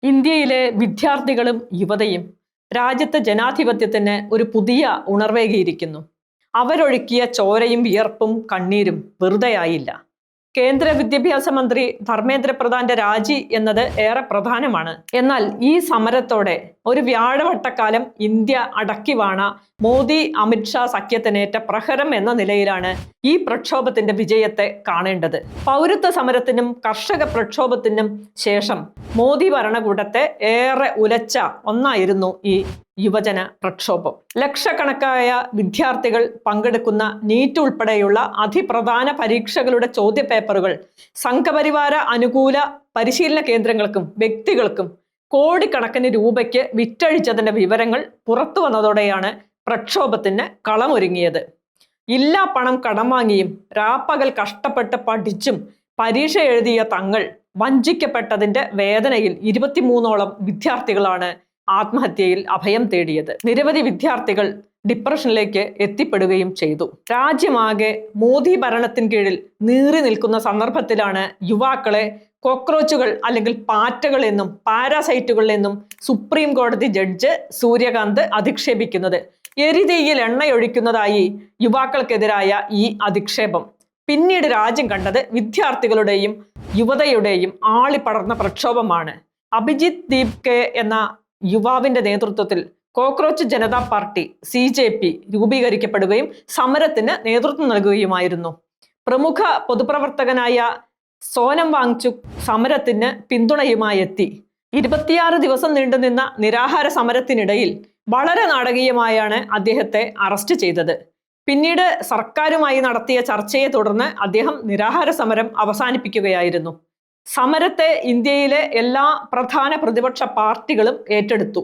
ഇന്ത്യയിലെ വിദ്യാർത്ഥികളും യുവതയും രാജ്യത്തെ ജനാധിപത്യത്തിന് ഒരു പുതിയ ഉണർവേകിയിരിക്കുന്നു. അവരൊഴുക്കിയ ചോരയും വിയർപ്പും കണ്ണീരും വെറുതെയായില്ല. കേന്ദ്ര വിദ്യാഭ്യാസ മന്ത്രി ധർമ്മേന്ദ്ര പ്രധാന്റെ രാജി എന്നത് ഏറെ പ്രധാനമാണ്. എന്നാൽ ഈ സമരത്തോടെ ഒരു വ്യാഴവട്ടക്കാലം ഇന്ത്യ അടക്കി വാണ മോദി അമിത്ഷാ സഖ്യത്തിനേറ്റ പ്രഹരം എന്ന നിലയിലാണ് ഈ പ്രക്ഷോഭത്തിന്റെ വിജയത്തെ കാണേണ്ടത്. പൗരത്വ സമരത്തിനും കർഷക പ്രക്ഷോഭത്തിനും ശേഷം മോദി ഭരണകൂടത്തെ ഏറെ ഉലച്ച ഒന്നായിരുന്നു ഈ യുവജന പ്രക്ഷോഭം. ലക്ഷക്കണക്കായ വിദ്യാർത്ഥികൾ പങ്കെടുക്കുന്ന നീറ്റ് ഉൾപ്പെടെയുള്ള അതിപ്രധാന പരീക്ഷകളുടെ ചോദ്യപേപ്പറുകൾ സംഘപരിവാര അനുകൂല പരിശീലന കേന്ദ്രങ്ങൾക്കും വ്യക്തികൾക്കും കോടിക്കണക്കിന് രൂപയ്ക്ക് വിറ്റഴിച്ചതിന്റെ വിവരങ്ങൾ പുറത്തു വന്നതോടെയാണ് പ്രക്ഷോഭത്തിന് കളമൊരുങ്ങിയത്. ഇല്ലാ പണം കടം വാങ്ങിയും രാപ്പകൽ കഷ്ടപ്പെട്ട് പഠിച്ചും പരീക്ഷ എഴുതിയ തങ്ങൾ വഞ്ചിക്കപ്പെട്ടതിന്റെ വേദനയിൽ 23ഓളം വിദ്യാർത്ഥികളാണ് ആത്മഹത്യയിൽ അഭയം തേടിയത്. നിരവധി വിദ്യാർത്ഥികൾ ഡിപ്രഷനിലേക്ക് എത്തിപ്പെടുകയും ചെയ്തു. രാജ്യമാകെ മോദി ഭരണത്തിന് കീഴിൽ നീറി നിൽക്കുന്ന സന്ദർഭത്തിലാണ് യുവാക്കളെ കോക്രോച്ചുകൾ അല്ലെങ്കിൽ പാറ്റകൾ എന്നും പാരാസൈറ്റുകൾ എന്നും സുപ്രീം കോടതി ജഡ്ജ് സൂര്യകാന്ത് അധിക്ഷേപിക്കുന്നത്. എരിതീയിൽ എണ്ണയൊഴിക്കുന്നതായി യുവാക്കൾക്കെതിരായ ഈ അധിക്ഷേപം പിന്നീട് രാജ്യം കണ്ടത് വിദ്യാർത്ഥികളുടെയും യുവതയുടെയും ആളിപ്പടർന്ന പ്രക്ഷോഭമാണ്. അഭിജിത് ദീപ് കെ എന്ന യുവാവിന്റെ നേതൃത്വത്തിൽ കോക്രോച്ച് ജനതാ പാർട്ടി CJP രൂപീകരിക്കപ്പെടുകയും സമരത്തിന് നേതൃത്വം നൽകുകയുമായിരുന്നു. പ്രമുഖ പൊതുപ്രവർത്തകനായ സോനം വാങ്ചുക് സമരത്തിന് പിന്തുണയുമായി എത്തി. 26 ദിവസം നീണ്ടുനിന്ന നിരാഹാര സമരത്തിനിടയിൽ വളരെ നാടകീയമായാണ് അദ്ദേഹത്തെ അറസ്റ്റ് ചെയ്തത്. പിന്നീട് സർക്കാരുമായി നടത്തിയ ചർച്ചയെ തുടർന്ന് അദ്ദേഹം നിരാഹാര സമരം അവസാനിപ്പിക്കുകയായിരുന്നു. സമരത്തെ ഇന്ത്യയിലെ എല്ലാ പ്രധാന പ്രതിപക്ഷ പാർട്ടികളും ഏറ്റെടുത്തു.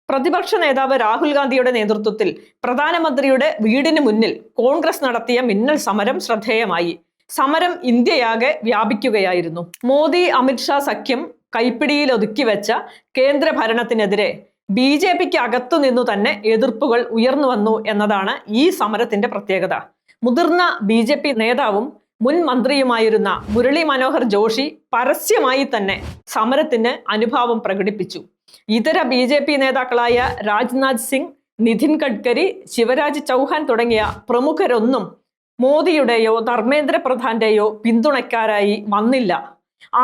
പ്രതിപക്ഷ നേതാവ് രാഹുൽ ഗാന്ധിയുടെ നേതൃത്വത്തിൽ പ്രധാനമന്ത്രിയുടെ വീടിന് മുന്നിൽ കോൺഗ്രസ് നടത്തിയ മിന്നൽ സമരം ശ്രദ്ധേയമായി. സമരം ഇന്ത്യയാകെ വ്യാപിക്കുകയായിരുന്നു. മോദി അമിത്ഷാ സഖ്യം കൈപ്പിടിയിൽ ഒതുക്കി വെച്ച കേന്ദ്ര ഭരണത്തിനെതിരെ BJPക്ക് അകത്തുനിന്നു തന്നെ എതിർപ്പുകൾ ഉയർന്നു വന്നു എന്നതാണ് ഈ സമരത്തിന്റെ പ്രത്യേകത. മുതിർന്ന BJP നേതാവും മുൻ മന്ത്രിയുമായിരുന്ന മുരളി മനോഹർ ജോഷി പരസ്യമായി തന്നെ സമരത്തിന് അനുഭാവം പ്രകടിപ്പിച്ചു. ഇതര BJP നേതാക്കളായ രാജ്നാഥ് സിംഗ്, നിതിൻ ഗഡ്കരി, ശിവരാജ് ചൗഹാൻ തുടങ്ങിയ പ്രമുഖരൊന്നും മോദിയുടെയോ ധർമ്മേന്ദ്ര പ്രധാന്റെയോ പിന്തുണക്കാരായി വന്നില്ല.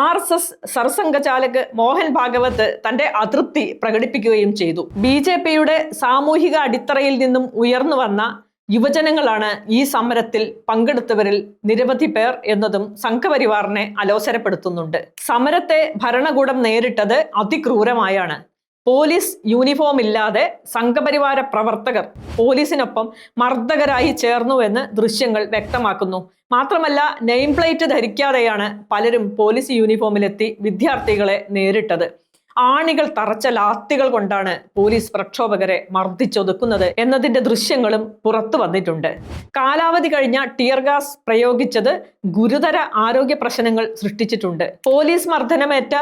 RSS സർസംഘചാലക് മോഹൻ ഭാഗവത് തന്റെ അതൃപ്തി പ്രകടിപ്പിക്കുകയും ചെയ്തു. BJPയുടെ സാമൂഹിക അടിത്തറയിൽ നിന്നും ഉയർന്നു വന്ന യുവജനങ്ങളാണ് ഈ സമരത്തിൽ പങ്കെടുത്തവരിൽ നിരവധി പേർ എന്നതും സംഘപരിവാറിനെ അലോസരപ്പെടുത്തുന്നുണ്ട്. സമരത്തെ ഭരണകൂടം നേരിട്ടത് അതിക്രൂരമായാണ്. പോലീസ് യൂണിഫോം ഇല്ലാതെ സംഘപരിവാര പ്രവർത്തകർ പോലീസിനൊപ്പം മർദ്ദകരായി ചേർന്നുവെന്ന് ദൃശ്യങ്ങൾ വ്യക്തമാക്കുന്നു. മാത്രമല്ല, നെയിം പ്ലേറ്റ് ധരിക്കാതെയാണ് പലരും പോലീസ് യൂണിഫോമിലെത്തി വിദ്യാർത്ഥികളെ നേരിട്ടത്. ആണികൾ തറച്ച ലാത്തികൾ കൊണ്ടാണ് പോലീസ് പ്രക്ഷോഭകരെ മർദ്ദിച്ചൊതുക്കുന്നത് എന്നതിന്റെ ദൃശ്യങ്ങളും പുറത്തു വന്നിട്ടുണ്ട്. കാലാവധി കഴിഞ്ഞ ടിയർ ഗ്യാസ് പ്രയോഗിച്ചത് ഗുരുതര ആരോഗ്യ പ്രശ്നങ്ങൾ സൃഷ്ടിച്ചിട്ടുണ്ട്. പോലീസ് മർദ്ദനമേറ്റ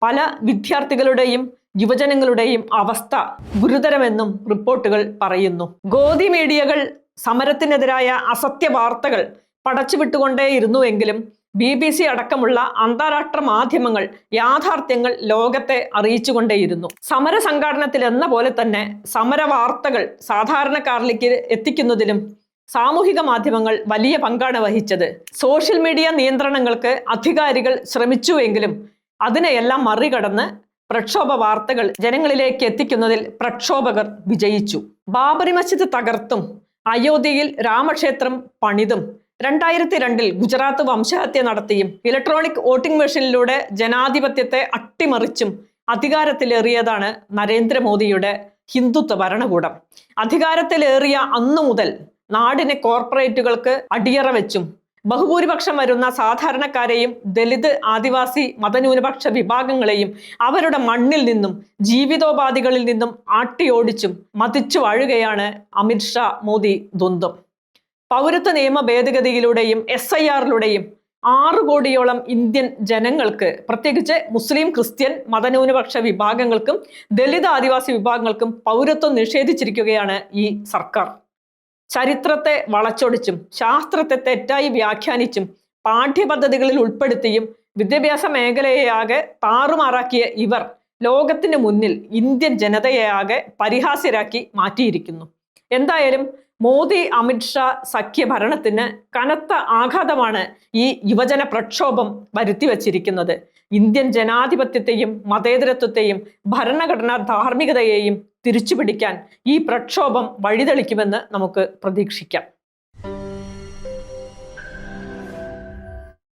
പല വിദ്യാർത്ഥികളുടെയും യുവജനങ്ങളുടെയും അവസ്ഥ ഗുരുതരമെന്നും റിപ്പോർട്ടുകൾ പറയുന്നു. ഗോദി മീഡിയകൾ സമരത്തിനെതിരായ അസത്യ വാർത്തകൾ പടച്ചുവിട്ടുകൊണ്ടേയിരുന്നുവെങ്കിലും BBC അടക്കമുള്ള അന്താരാഷ്ട്ര മാധ്യമങ്ങൾ യാഥാർത്ഥ്യങ്ങൾ ലോകത്തെ അറിയിച്ചുകൊണ്ടേയിരുന്നു. സമര സംഘാടനത്തിൽ എന്ന പോലെ തന്നെ സമര വാർത്തകൾ സാധാരണക്കാരിലേക്ക് എത്തിക്കുന്നതിലും സാമൂഹിക മാധ്യമങ്ങൾ വലിയ പങ്കാണ് വഹിച്ചത്. സോഷ്യൽ മീഡിയ നിയന്ത്രണങ്ങൾക്ക് അധികാരികൾ ശ്രമിച്ചുവെങ്കിലും അതിനെയെല്ലാം മറികടന്ന് പ്രക്ഷോഭ വാർത്തകൾ ജനങ്ങളിലേക്ക് എത്തിക്കുന്നതിൽ പ്രക്ഷോഭകർ വിജയിച്ചു. ബാബറി മസ്ജിദ് തകർത്തും അയോധ്യയിൽ രാമക്ഷേത്രം പണിതും 2002 ഗുജറാത്ത് വംശഹത്യ നടത്തിയും ഇലക്ട്രോണിക് വോട്ടിംഗ് മെഷീനിലൂടെ ജനാധിപത്യത്തെ അട്ടിമറിച്ചും അധികാരത്തിലേറിയതാണ് നരേന്ദ്രമോദിയുടെ ഹിന്ദുത്വ ഭരണകൂടം. അധികാരത്തിലേറിയ അന്നു മുതൽ നാടിനെ കോർപ്പറേറ്റുകൾക്ക് അടിയറ വെച്ചും ബഹുഭൂരിപക്ഷം വരുന്ന സാധാരണക്കാരെയും ദലിത്, ആദിവാസി, മതന്യൂനപക്ഷ വിഭാഗങ്ങളെയും അവരുടെ മണ്ണിൽ നിന്നും ജീവിതോപാധികളിൽ നിന്നും ആട്ടിയോടിച്ചും മതിച്ചു വാഴുകയാണ് അമിത്ഷാ മോദി ദ്വന്ദ്വം. പൗരത്വ നിയമ ഭേദഗതിയിലൂടെയും SIRലൂടെയും 6 കോടിയോളം ഇന്ത്യൻ ജനങ്ങൾക്ക്, പ്രത്യേകിച്ച് മുസ്ലിം, ക്രിസ്ത്യൻ, മതന്യൂനപക്ഷ വിഭാഗങ്ങൾക്കും ദലിത്, ആദിവാസി വിഭാഗങ്ങൾക്കും പൗരത്വം നിഷേധിച്ചിരിക്കുകയാണ് ഈ സർക്കാർ. ചരിത്രത്തെ വളച്ചൊടിച്ചും ശാസ്ത്രത്തെ തെറ്റായി വ്യാഖ്യാനിച്ചും പാഠ്യപദ്ധതികളിൽ ഉൾപ്പെടുത്തിയും വിദ്യാഭ്യാസ മേഖലയെയാകെ താറുമാറാക്കിയ ഇവർ ലോകത്തിന് മുന്നിൽ ഇന്ത്യൻ ജനതയെയാകെ പരിഹാസ്യരാക്കി മാറ്റിയിരിക്കുന്നു. എന്തായാലും മോദി അമിത്ഷാ സഖ്യ ഭരണത്തിന് കനത്ത ആഘാതമാണ് ഈ യുവജന പ്രക്ഷോഭം വരുത്തി വച്ചിരിക്കുന്നത്. ഇന്ത്യൻ ജനാധിപത്യത്തെയും മതേതരത്വത്തെയും ഭരണഘടനാ ധാർമ്മികതയെയും തിരിച്ചുപിടിക്കാൻ ഈ പ്രക്ഷോഭം വഴിതെളിക്കുമെന്ന് നമുക്ക് പ്രതീക്ഷിക്കാം.